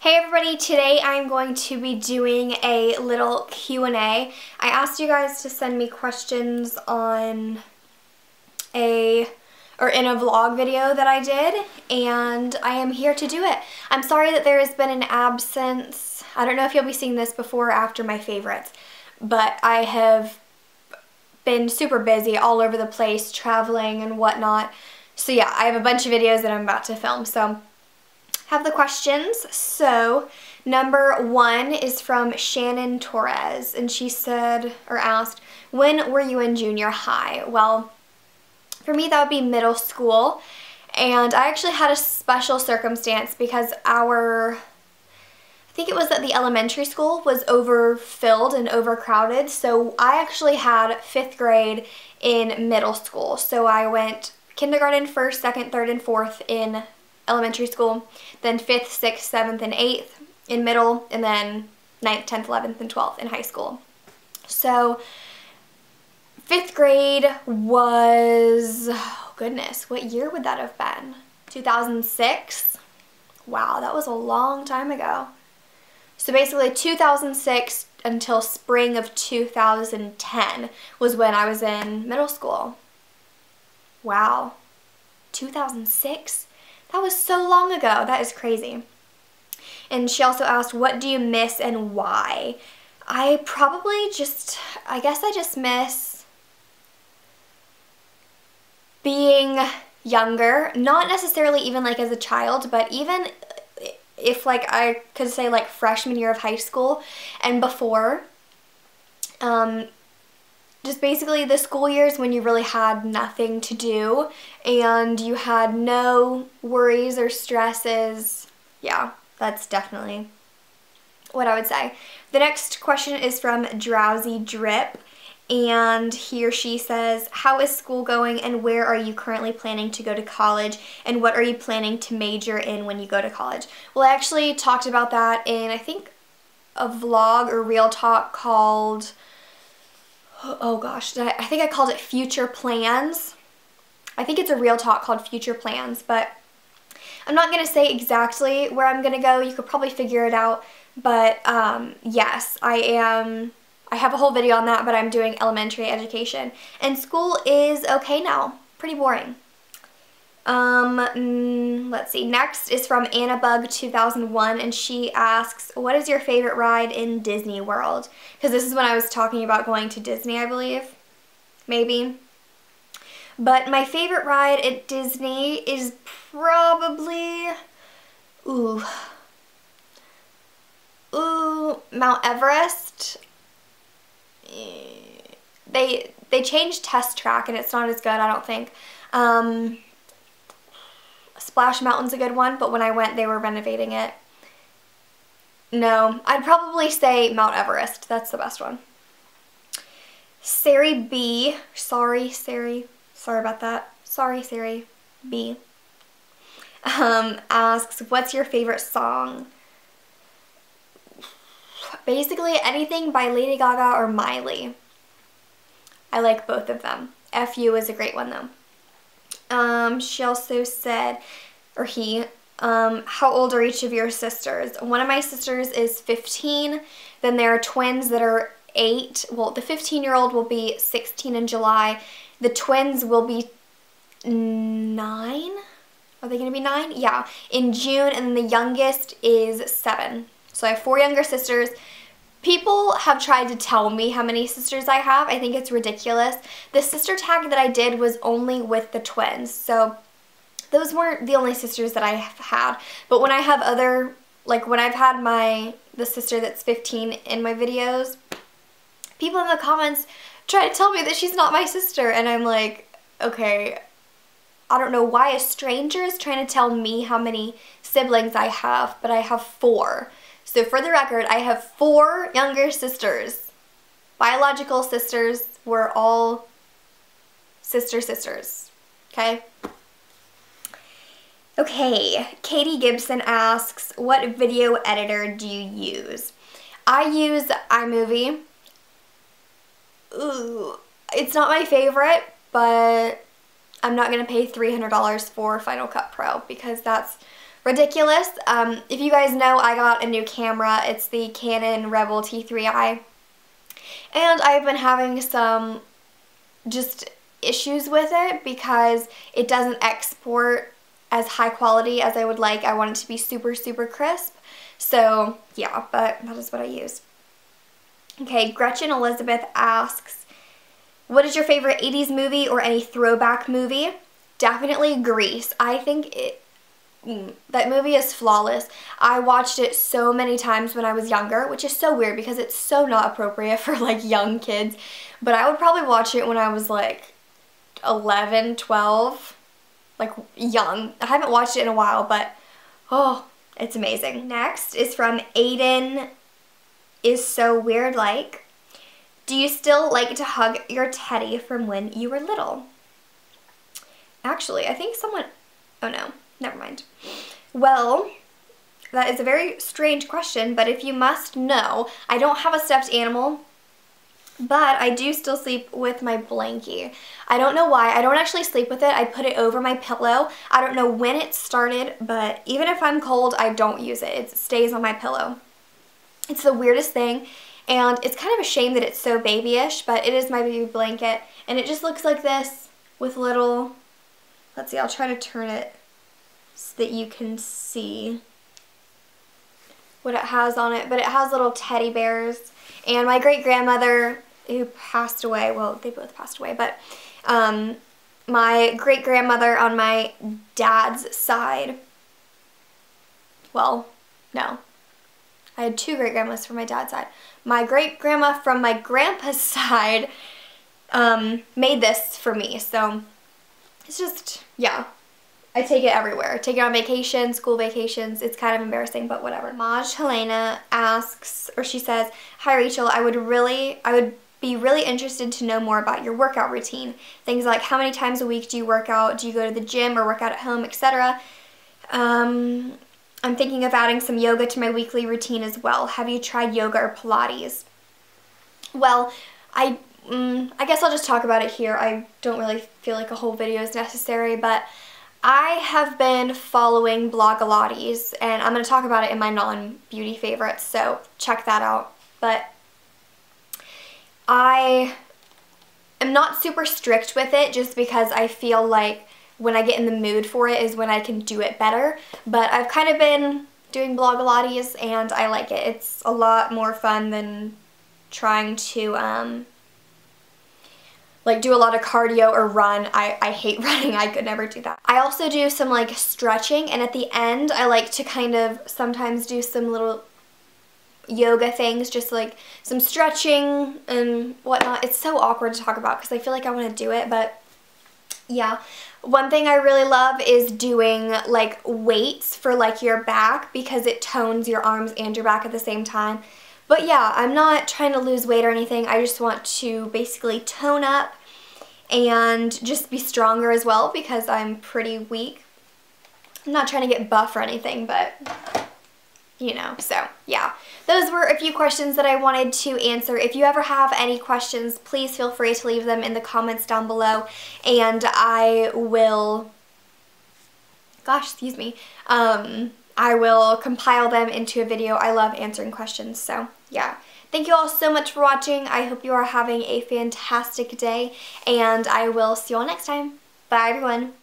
Hey everybody, today I'm going to be doing a little Q&A. I asked you guys to send me questions in a vlog video that I did, and I am here to do it. I'm sorry that there has been an absence. I don't know if you'll be seeing this before or after my favorites, but I have been super busy all over the place, traveling and whatnot. So yeah, I have a bunch of videos that I'm about to film, so have the questions. So number one is from Shannon Torres, and she said, or asked, when were you in junior high? Well, for me that would be middle school, and I actually had a special circumstance because I think it was that the elementary school was overfilled and overcrowded, so I actually had 5th grade in middle school. So I went kindergarten, 1st, 2nd, 3rd, and 4th in elementary school, then 5th, 6th, 7th, and 8th in middle, and then 9th, 10th, 11th, and 12th in high school. So 5th grade was, oh goodness, what year would that have been? 2006? Wow, that was a long time ago. So basically 2006 until spring of 2010 was when I was in middle school. Wow, 2006? That was so long ago. That is crazy. And she also asked, what do you miss and why? I guess I just miss being younger. Not necessarily even like as a child, but even if like I could say like freshman year of high school and before. Just basically the school years when you really had nothing to do and you had no worries or stresses. Yeah, that's definitely what I would say. The next question is from Drowsy Drip, and he or she says, how is school going and where are you currently planning to go to college, and what are you planning to major in when you go to college? Well, I actually talked about that in, I think, a vlog or real talk called, oh gosh, I think I called it Future Plans. I think it's a real talk called Future Plans, but I'm not going to say exactly where I'm going to go. You could probably figure it out, but yes, I have a whole video on that, but I'm doing elementary education, and school is okay now. Pretty boring. Let's see. Next is from Annabug2001, and she asks, what is your favorite ride in Disney World? Because this is when I was talking about going to Disney, I believe. Maybe. But my favorite ride at Disney is probably, Mount Everest. They changed Test Track, and it's not as good, I don't think. Splash Mountain's a good one, but when I went, they were renovating it. No, I'd probably say Mount Everest. That's the best one. Sari B, sorry about that. Sorry, Sari B, asks, what's your favorite song? Basically anything by Lady Gaga or Miley. I like both of them. FU is a great one though. She also said, or he, how old are each of your sisters? One of my sisters is 15, then there are twins that are 8. Well, the 15-year-old will be 16 in July. The twins will be 9? Are they going to be 9? Yeah, in June, and then the youngest is 7. So I have 4 younger sisters. People have tried to tell me how many sisters I have. I think it's ridiculous. The sister tag that I did was only with the twins, so those weren't the only sisters that I have had. But when I have other, like when I've had the sister that's 15 in my videos, people in the comments try to tell me that she's not my sister, and I'm like, okay, I don't know why a stranger is trying to tell me how many siblings I have, but I have 4. So for the record, I have 4 younger sisters. Biological sisters. We're all sisters. Okay? Okay, Katie Gibson asks, what video editor do you use? I use iMovie. Ooh, it's not my favorite, but I'm not going to pay $300 for Final Cut Pro because that's ridiculous. If you guys know, I got a new camera. It's the Canon Rebel T3i. And I've been having some just issues with it because it doesn't export as high quality as I would like. I want it to be super, super crisp. So yeah, but that is what I use. Okay, Gretchen Elizabeth asks, what is your favorite 80s movie or any throwback movie? Definitely Grease. I think that movie is flawless. I watched it so many times when I was younger, which is so weird because it's so not appropriate for like young kids. But I would probably watch it when I was like 11, 12, like young. I haven't watched it in a while, but oh, it's amazing. Next is from Aiden is so weird like. Do you still like to hug your teddy from when you were little? Actually, I think someone, oh no, never mind. Well, that is a very strange question, but if you must know, I don't have a stuffed animal, but I do still sleep with my blankie. I don't know why. I don't actually sleep with it. I put it over my pillow. I don't know when it started, but even if I'm cold, I don't use it. It stays on my pillow. It's the weirdest thing, and it's kind of a shame that it's so babyish, but it is my baby blanket, and it just looks like this with little, let's see, I'll try to turn it so that you can see what it has on it, but it has little teddy bears, and my great-grandmother who passed away, well, they both passed away, but my great-grandmother on my dad's side, well, no. I had two great-grandmas from my dad's side. My great-grandma from my grandpa's side made this for me. So it's just, yeah. I take it everywhere. I take it on vacation, school vacations. It's kind of embarrassing, but whatever. Maj Helena asks, or she says, hi Rachel, I would be really interested to know more about your workout routine. Things like how many times a week do you work out? Do you go to the gym or work out at home, etc.? I'm thinking of adding some yoga to my weekly routine as well. Have you tried yoga or Pilates? Well, I guess I'll just talk about it here. I don't really feel like a whole video is necessary, but I have been following Blogilates, and I'm going to talk about it in my non-beauty favorites, so check that out. But I am not super strict with it just because I feel like when I get in the mood for it is when I can do it better. But I've kind of been doing Blogilates and I like it. It's a lot more fun than trying to like do a lot of cardio or run. I hate running. I could never do that. I also do some like stretching, and at the end I like to kind of sometimes do some little yoga things, just like some stretching and whatnot. It's so awkward to talk about because I feel like I want to do it, but yeah. One thing I really love is doing like weights for like your back because it tones your arms and your back at the same time. But yeah, I'm not trying to lose weight or anything. I just want to basically tone up and just be stronger as well because I'm pretty weak. I'm not trying to get buff or anything, but you know, so yeah. Those were a few questions that I wanted to answer. If you ever have any questions, please feel free to leave them in the comments down below, and I will, gosh, excuse me, I will compile them into a video. I love answering questions, so yeah. Thank you all so much for watching. I hope you are having a fantastic day, and I will see you all next time. Bye, everyone.